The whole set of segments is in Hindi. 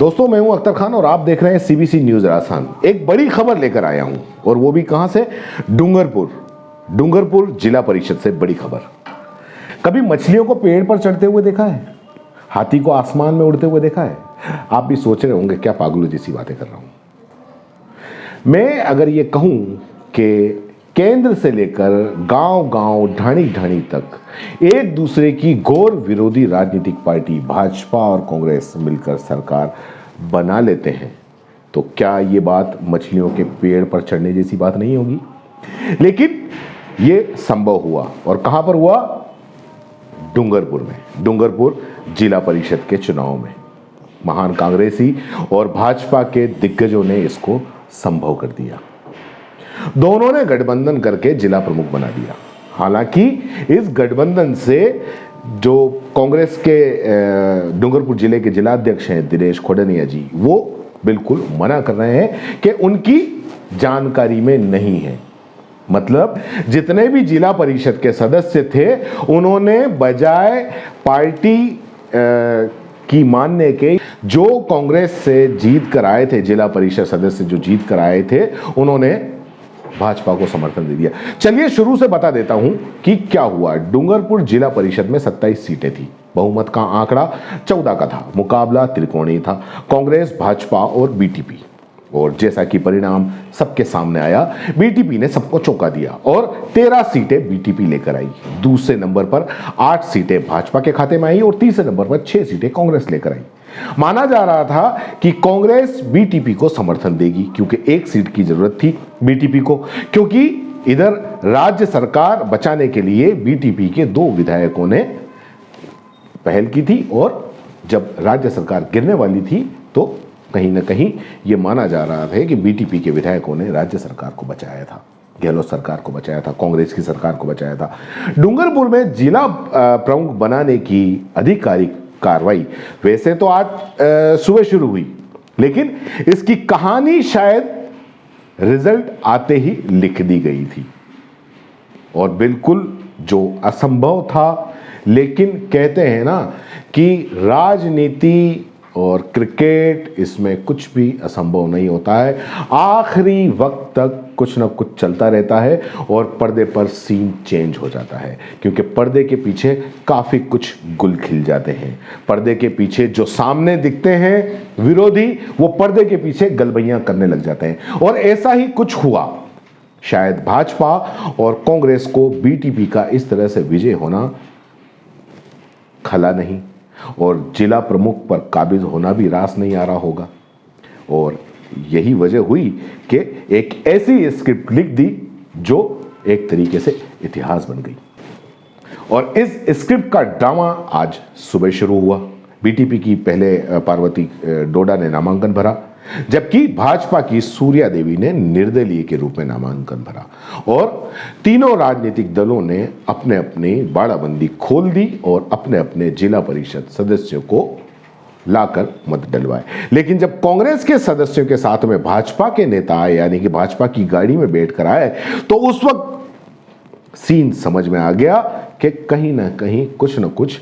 दोस्तों, मैं हूं अख्तर खान और आप देख रहे हैं सीबीसी न्यूज राजस्थान। एक बड़ी खबर लेकर आया हूं और वो भी कहां से? डूंगरपुर जिला परिषद से बड़ी खबर। कभी मछलियों को पेड़ पर चढ़ते हुए देखा है? हाथी को आसमान में उड़ते हुए देखा है? आप भी सोच रहे होंगे क्या पागलों जैसी बातें कर रहा हूं। मैं अगर ये कहूं कि केंद्र से लेकर गांव गांव ढाणी ढाणी तक एक दूसरे की घोर विरोधी राजनीतिक पार्टी भाजपा और कांग्रेस मिलकर सरकार बना लेते हैं, तो क्या ये बात मछलियों के पेड़ पर चढ़ने जैसी बात नहीं होगी? लेकिन ये संभव हुआ और कहां पर हुआ? डूंगरपुर में। डूंगरपुर जिला परिषद के चुनाव में महान कांग्रेसी और भाजपा के दिग्गजों ने इसको संभव कर दिया। दोनों ने गठबंधन करके जिला प्रमुख बना दिया। हालांकि इस गठबंधन से जो कांग्रेस के डूंगरपुर जिले के जिलाध्यक्ष हैं दिनेश खोडनिया जी, वो बिल्कुल मना कर रहे हैं कि उनकी जानकारी में नहीं है। मतलब जितने भी जिला परिषद के सदस्य थे, उन्होंने बजाय पार्टी की मानने के जो कांग्रेस से जीत कर आए थे, जिला परिषद सदस्य जो जीत कर आए थे, उन्होंने भाजपा को समर्थन दे दिया। चलिए शुरू से बता देता हूं कि क्या हुआ। डूंगरपुर जिला परिषद में 27 सीटें थी। बहुमत का आंकड़ा 14 का था। मुकाबला त्रिकोणीय था, कांग्रेस, भाजपा और बीटीपी। और जैसा कि परिणाम सबके सामने आया, बीटीपी ने सबको चौंका दिया और 13 सीटें बीटीपी लेकर आई। दूसरे नंबर पर 8 सीटें भाजपा के खाते में आई और तीसरे नंबर पर 6 सीटें कांग्रेस लेकर आई। माना जा रहा था कि कांग्रेस बीटीपी को समर्थन देगी क्योंकि एक सीट की जरूरत थी बीटीपी को, क्योंकि इधर राज्य सरकार बचाने के लिए बीटीपी के 2 विधायकों ने पहल की थी और जब राज्य सरकार गिरने वाली थी तो कहीं ना कहीं यह माना जा रहा था कि बीटीपी के विधायकों ने राज्य सरकार को बचाया था, गहलोत सरकार को बचाया था, कांग्रेस की सरकार को बचाया था। डूंगरपुर में जिला प्रमुख बनाने की आधिकारिक कार्रवाई वैसे तो आज सुबह शुरू हुई, लेकिन इसकी कहानी शायद रिजल्ट आते ही लिख दी गई थी और बिल्कुल जो असंभव था। लेकिन कहते हैं ना कि राजनीति और क्रिकेट, इसमें कुछ भी असंभव नहीं होता है। आखिरी वक्त तक कुछ ना कुछ चलता रहता है और पर्दे पर सीन चेंज हो जाता है, क्योंकि पर्दे के पीछे काफी कुछ गुल खिल जाते हैं। पर्दे के पीछे जो सामने दिखते हैं विरोधी, वो पर्दे के पीछे गलबैयां करने लग जाते हैं और ऐसा ही कुछ हुआ। शायद भाजपा और कांग्रेस को बीटीपी का इस तरह से विजय होना खला नहीं और जिला प्रमुख पर काबिज होना भी रास नहीं आ रहा होगा। और यही वजह हुई कि एक ऐसी स्क्रिप्ट लिख दी जो एक तरीके से इतिहास बन गई। और इस स्क्रिप्ट का ड्रामा आज सुबह शुरू हुआ। बीटीपी की पहले पार्वती डोडा ने नामांकन भरा, जबकि भाजपा की सूर्या देवी ने निर्दलीय के रूप में नामांकन भरा और तीनों राजनीतिक दलों ने अपने अपनी बाड़ाबंदी खोल दी और अपने अपने जिला परिषद सदस्यों को लाकर मत डलवाए। लेकिन जब कांग्रेस के सदस्यों के साथ में भाजपा के नेता आए, यानी कि भाजपा की गाड़ी में बैठकर आए, तो उस वक्त सीन समझ में आ गया कि कहीं ना कहीं कुछ न कुछ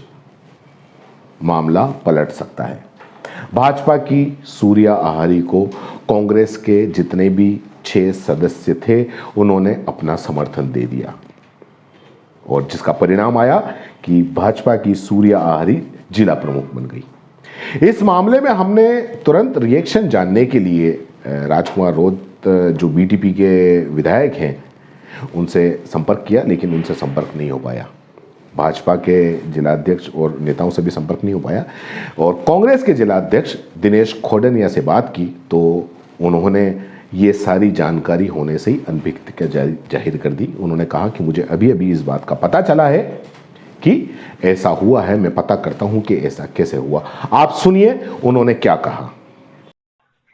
मामला पलट सकता है। भाजपा की सूर्या आहारी को कांग्रेस के जितने भी 6 सदस्य थे, उन्होंने अपना समर्थन दे दिया और जिसका परिणाम आया कि भाजपा की सूर्या आहारी जिला प्रमुख बन गई। इस मामले में हमने तुरंत रिएक्शन जानने के लिए राजकुमार रोत, जो बीटीपी के विधायक हैं, उनसे संपर्क किया, लेकिन उनसे संपर्क नहीं हो पाया। भाजपा के जिलाध्यक्ष और नेताओं से भी संपर्क नहीं हो पाया और कांग्रेस के जिलाध्यक्ष दिनेश खोडनिया से बात की तो उन्होंने ये सारी जानकारी होने से ही अनभिज्ञता जाहिर कर दी। उन्होंने कहा कि मुझे अभी अभी इस बात का पता चला है कि ऐसा हुआ है, मैं पता करता हूं कि ऐसा कैसे हुआ। आप सुनिए उन्होंने क्या कहा।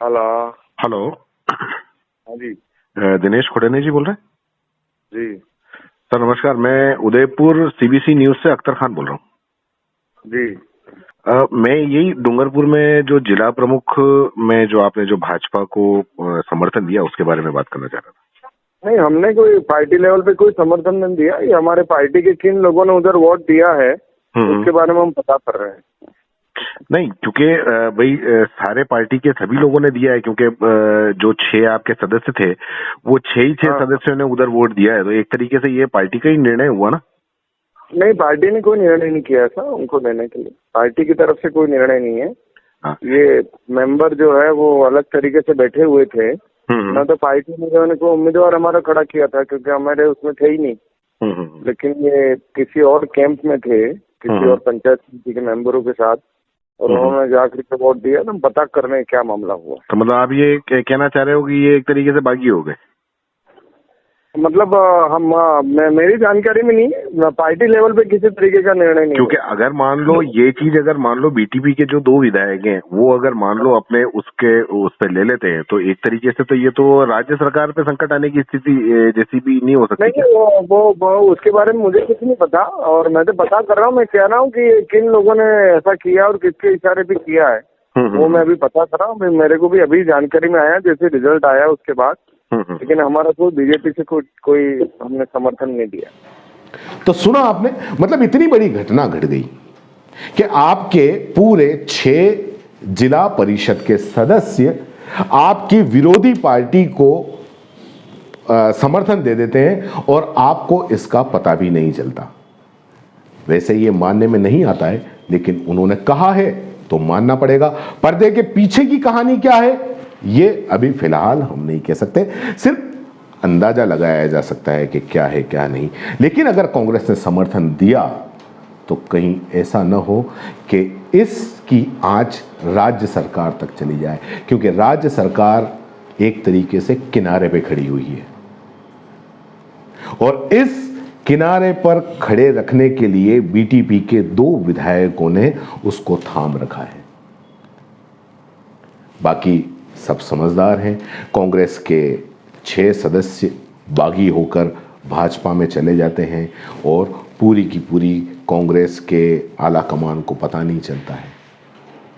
हेलो। हाँ जी। दिनेश खोडनिया जी बोल रहे हैं? जी सर नमस्कार, मैं उदयपुर सीबीसी न्यूज से अख्तर खान बोल रहा हूँ जी। मैं यही डूंगरपुर में जो जिला प्रमुख में जो आपने जो भाजपा को समर्थन दिया उसके बारे में बात करना चाह रहा था। नहीं, हमने कोई पार्टी लेवल पे कोई समर्थन नहीं दिया। ये हमारे पार्टी के किन लोगों ने उधर वोट दिया है उसके बारे में हम पता कर रहे हैं। नहीं, क्योंकि भाई सारे पार्टी के सभी लोगों ने दिया है, क्योंकि जो 6 आपके सदस्य थे वो 6 हाँ। सदस्यों ने उधर वोट दिया है, तो एक तरीके से ये पार्टी का ही निर्णय हुआ ना। नहीं, पार्टी ने कोई निर्णय नहीं किया था उनको देने के लिए, पार्टी की तरफ से कोई निर्णय नहीं है। हाँ। ये मेंबर जो है वो अलग तरीके से बैठे हुए थे, ना तो पार्टी ने जो है को उम्मीदवार हमारा खड़ा किया था, क्योंकि हमारे उसमें थे ही नहीं। लेकिन ये किसी और कैंप में थे, किसी और पंचायत समिति के मेंबरों के साथ, और उन्होंने जाकर के वोट दिया। तो पता करने क्या मामला हुआ। तो मतलब आप ये कहना चाह रहे हो कि ये एक तरीके से बागी हो गए? मतलब मेरी जानकारी में नहीं, पार्टी लेवल पे किसी तरीके का निर्णय नहीं। क्योंकि अगर मान लो ये चीज, अगर मान लो बीटीपी के जो 2 विधायक हैं वो अगर मान लो अपने उस पे ले लेते हैं, तो एक तरीके से तो ये तो राज्य सरकार पे संकट आने की स्थिति जैसी भी नहीं हो सकती। नहीं, वो उसके बारे में मुझे कुछ नहीं पता, और मैं तो पता कर रहा हूँ। मैं कह रहा हूँ कि किन लोगों ने ऐसा किया और किसके इशारे पे किया है, वो मैं अभी पता कर रहा हूँ। मेरे को भी अभी जानकारी में आया, जैसे रिजल्ट आया उसके बाद। लेकिन हमारा कोई बीजेपी से कोई हमने समर्थन नहीं दिया। तो सुना आपने, मतलब इतनी बड़ी घटना घट गई कि आपके पूरे 6 जिला परिषद के सदस्य आपकी विरोधी पार्टी को समर्थन दे देते हैं और आपको इसका पता भी नहीं चलता। वैसे ये मानने में नहीं आता है, लेकिन उन्होंने कहा है तो मानना पड़ेगा। पर्दे के पीछे की कहानी क्या है ये अभी फिलहाल हम नहीं कह सकते, सिर्फ अंदाजा लगाया जा सकता है कि क्या है क्या नहीं। लेकिन अगर कांग्रेस ने समर्थन दिया तो कहीं ऐसा न हो कि इसकी आंच राज्य सरकार तक चली जाए, क्योंकि राज्य सरकार एक तरीके से किनारे पे खड़ी हुई है और इस किनारे पर खड़े रखने के लिए बीटीपी के 2 विधायकों ने उसको थाम रखा है। बाकी सब समझदार हैं। कांग्रेस के 6 सदस्य बागी होकर भाजपा में चले जाते हैं और पूरी की पूरी कांग्रेस के आला कमान को पता नहीं चलता है।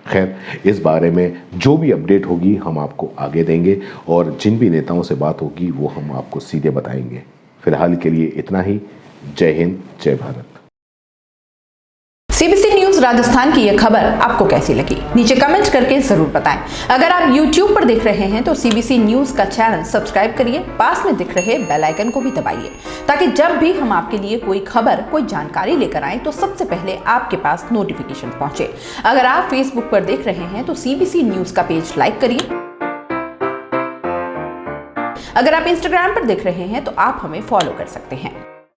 खैर, इस बारे में जो भी अपडेट होगी हम आपको आगे देंगे और जिन भी नेताओं से बात होगी वो हम आपको सीधे बताएंगे। फिलहाल के लिए इतना ही। जय हिंद, जय भारत। सीबीसी न्यूज राजस्थान की यह खबर आपको कैसी लगी, नीचे कमेंट करके जरूर बताएं। अगर आप YouTube पर देख रहे हैं तो सीबीसी न्यूज का चैनल सब्सक्राइब करिए, पास में दिख रहे बेल आइकन को भी दबाइए, ताकि जब भी हम आपके लिए कोई खबर, कोई जानकारी लेकर आए तो सबसे पहले आपके पास नोटिफिकेशन पहुंचे। अगर आप Facebook पर देख रहे हैं तो सीबीसी न्यूज का पेज लाइक करिए। अगर आप Instagram पर देख रहे हैं तो आप हमें फॉलो कर सकते हैं।